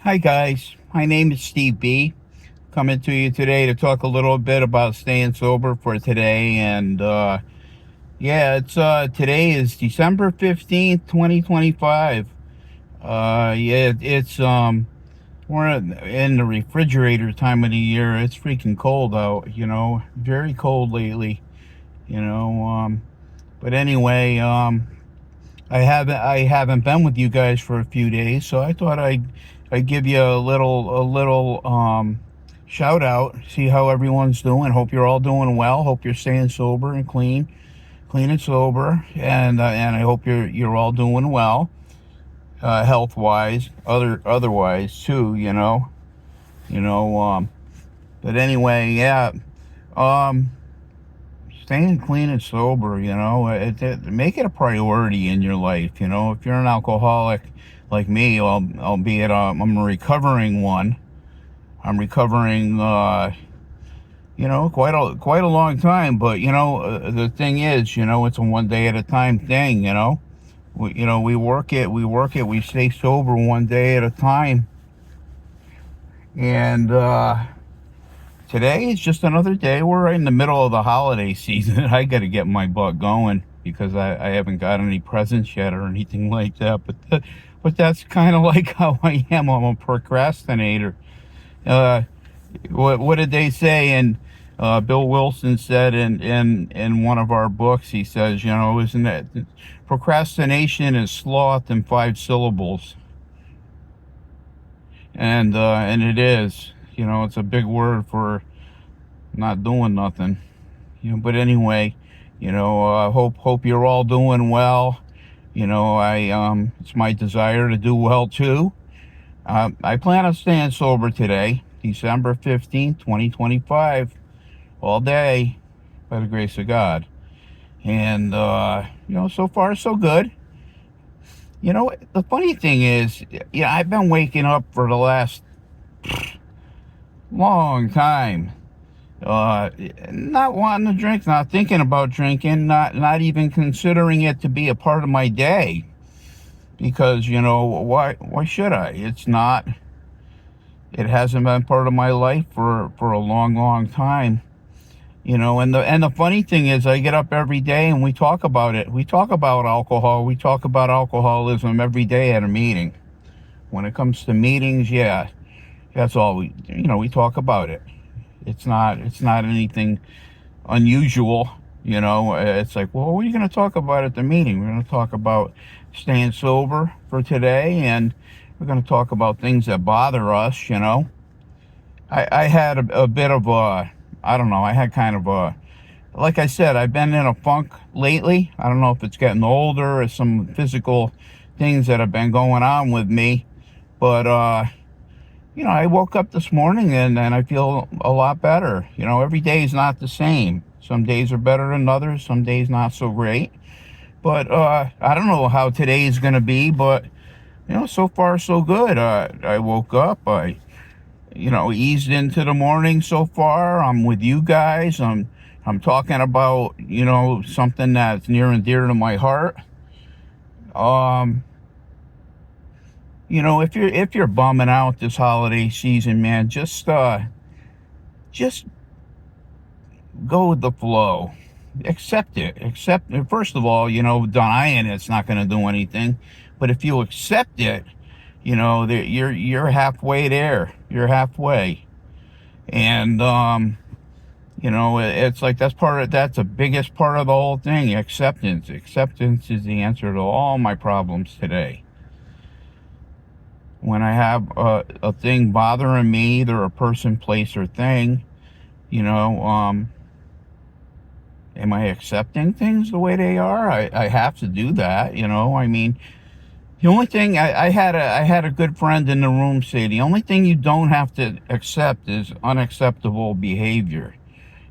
Hi guys, my name is Steve B. Coming to you today to talk a little bit about staying sober for today. And it's today is December 15th, 2025. It's we're in the refrigerator time of the year. It's freaking cold out, very cold lately, you know. But anyway, I haven't been with you guys for a few days, so I thought I'd give you a little shout out. See how everyone's doing. Hope you're all doing well. Hope you're staying sober and clean and sober, and I hope you're all doing well, health wise, otherwise too. You know. But anyway, yeah. Um, Staying clean and sober, make it a priority in your life. If you're an alcoholic like me, albeit I'm a recovering one. I'm recovering, quite a long time. But the thing is, it's a one day at a time thing. We work it, we stay sober one day at a time, and today is just another day. We're right in the middle of the holiday season. I got to get my butt going because I haven't got any presents yet or anything like that. But that's kind of like how I am. I'm a procrastinator. Uh, what did they say? And Bill Wilson said in one of our books, he says, isn't that procrastination is sloth in 5 syllables, and it is. It's a big word for not doing nothing. But anyway, hope you're all doing well. I it's my desire to do well too. I plan on staying sober today, December 15th, 2025, all day, by the grace of God. And so far so good. The funny thing is, I've been waking up for the last long time, not wanting to drink, not thinking about drinking, not even considering it to be a part of my day, because why should I? It hasn't been part of my life for a long time. And the funny thing is, I get up every day and we talk about it. We talk about alcohol, we talk about alcoholism every day at a meeting. When it comes to meetings, yeah, that's all we talk about it. It's not anything unusual. It's like, well, what are you going to talk about at the meeting? We're going to talk about staying sober for today, and we're going to talk about things that bother us. I had a bit of a, I don't know, I had kind of a, like I said, I've been in a funk lately. I don't know if it's getting older or some physical things that have been going on with me, but I woke up this morning and I feel a lot better. Every day is not the same. Some days are better than others, some days not so great. But I don't know how today is going to be, but so far so good. I woke up, I eased into the morning so far. I'm with you guys. I'm talking about, something that's near and dear to my heart. Um, if you're bumming out this holiday season, man, just go with the flow. Accept it. First of all, denying it's not going to do anything. But if you accept it, you're halfway there. You're halfway. And it's like that's the biggest part of the whole thing. Acceptance is the answer to all my problems today. When I have a thing bothering me, either a person, place, or thing, am I accepting things the way they are? I have to do that. I mean, the only thing I had a good friend in the room say, the only thing you don't have to accept is unacceptable behavior.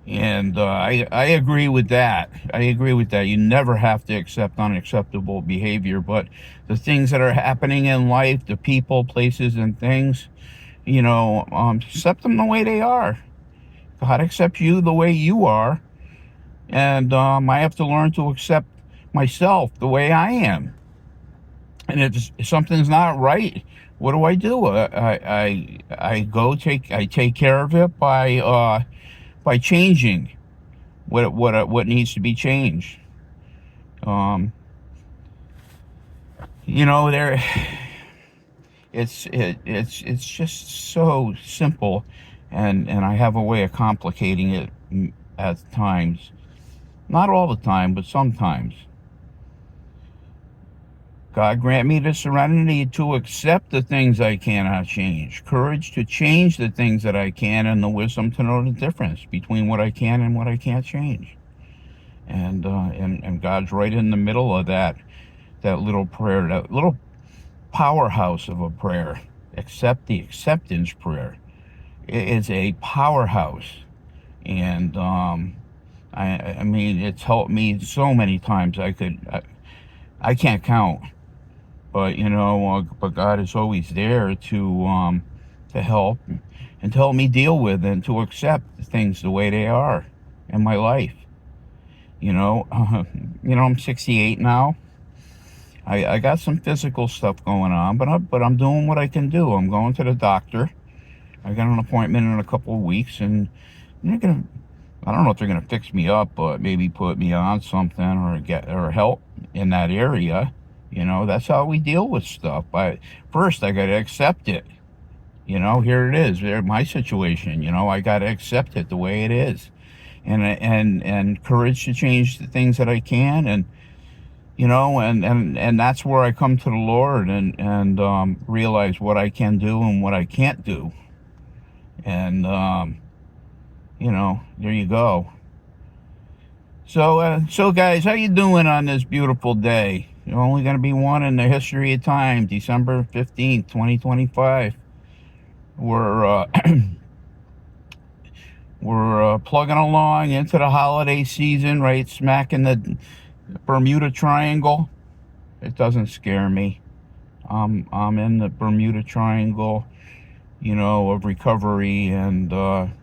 And I agree with that. I agree with that. You never have to accept unacceptable behavior, but the things that are happening in life, the people, places, and things, accept them the way they are. God accepts you the way you are, and I have to learn to accept myself the way I am. And if something's not right what do I do? I take care of it by changing what needs to be changed. Um, there it's just so simple, and I have a way of complicating it at times. Not all the time, but sometimes. God grant me the serenity to accept the things I cannot change, courage to change the things that I can, and the wisdom to know the difference between what I can and what I can't change. And God's right in the middle of that little prayer, that little powerhouse of a prayer. Accept the acceptance prayer. It is a powerhouse, and I mean, it's helped me so many times. I can't count, but but God is always there to help and to help me deal with and to accept things the way they are in my life. I'm 68 now. I got some physical stuff going on, but I'm doing what I can do. I'm going to the doctor. I got an appointment in a couple of weeks, and they're gonna. I don't know if they're gonna fix me up, but maybe put me on something or help in that area. That's how we deal with stuff. First I got to accept it. Here it is. My situation. I got to accept it the way it is, and courage to change the things that I can, and that's where I come to the Lord and realize what I can do and what I can't do, and there you go. So guys, how you doing on this beautiful day? You're only going to be one in the history of time, December 15th, 2025. We're we're plugging along into the holiday season, right smack in the Bermuda Triangle. It doesn't scare me. I'm in the Bermuda Triangle, of recovery, and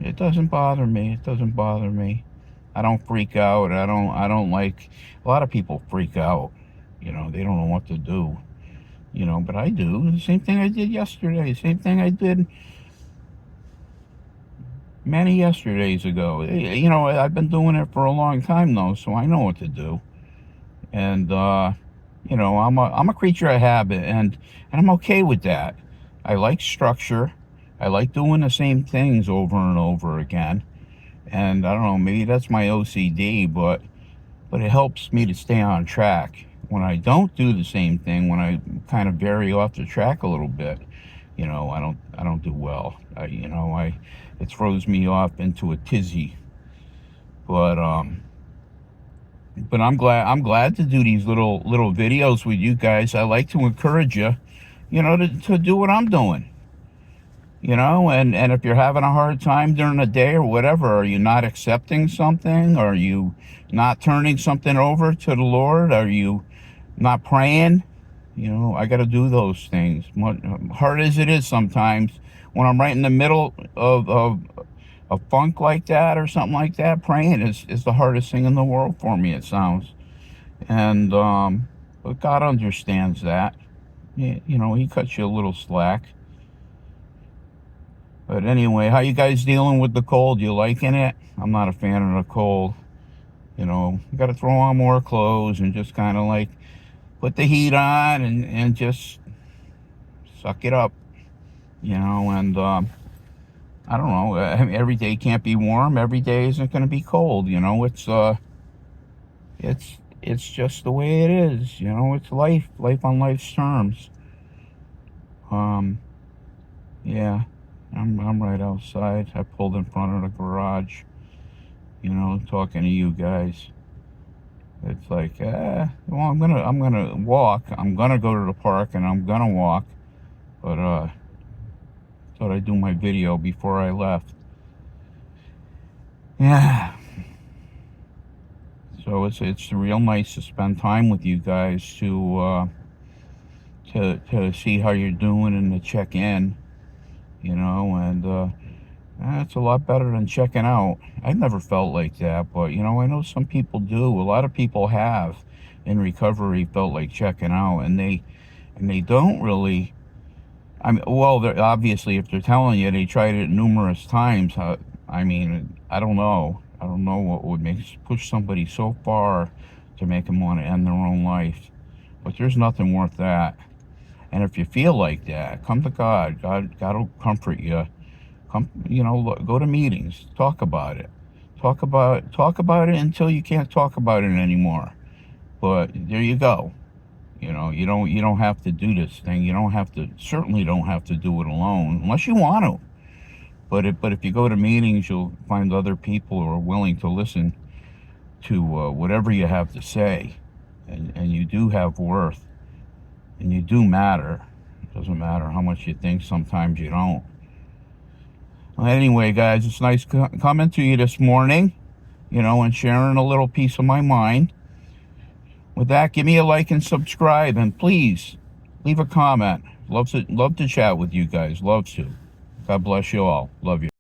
it doesn't bother me. It doesn't bother me. I don't freak out. I don't like. A lot of people freak out. They don't know what to do. But I do. The same thing I did yesterday. Same thing I did many yesterdays ago. I've been doing it for a long time though, so I know what to do. And I'm a creature of habit, and I'm okay with that. I like structure. I like doing the same things over and over again. And I don't know, maybe that's my OCD, but it helps me to stay on track. When I don't do the same thing, when I kind of vary off the track a little bit, I don't do well. It throws me off into a tizzy. But I'm glad to do these little videos with you guys. I like to encourage you, to do what I'm doing. And if you're having a hard time during the day or whatever, are you not accepting something? Are you not turning something over to the Lord? Are you not praying? I got to do those things. Hard as it is sometimes, when I'm right in the middle of a funk like that or something like that, praying is the hardest thing in the world for me, it sounds. And but God understands that. He cuts you a little slack. But anyway, how you guys dealing with the cold? You liking it? I'm not a fan of the cold. You got to throw on more clothes and just kind of like put the heat on and just suck it up. And I don't know. Every day can't be warm. Every day isn't going to be cold. It's just the way it is. It's life on life's terms. Yeah. I'm right outside. I pulled in front of the garage, talking to you guys. It's like, well, I'm gonna walk. I'm gonna go to the park and I'm gonna walk, but thought I'd do my video before I left. Yeah. So it's real nice to spend time with you guys to see how you're doing and to check in. And it's a lot better than checking out. I've never felt like that, but I know some people do. A lot of people have in recovery felt like checking out, and they don't really. I mean, well, obviously, if they're telling you they tried it numerous times, I mean, I don't know. I don't know what would push somebody so far to make them want to end their own life. But there's nothing worth that. And if you feel like that, come to God. God will comfort you. Come, go to meetings, talk about it. Talk about it until you can't talk about it anymore. But there you go. You don't have to do this thing. You certainly don't have to do it alone unless you want to. But if you go to meetings, you'll find other people who are willing to listen to whatever you have to say, and you do have worth, and you do matter. It doesn't matter how much you think. Sometimes you don't. Well, anyway, guys, it's nice coming to you this morning, and sharing a little piece of my mind. With that, give me a like and subscribe, and please leave a comment. Love to chat with you guys. Love to. God bless you all. Love you.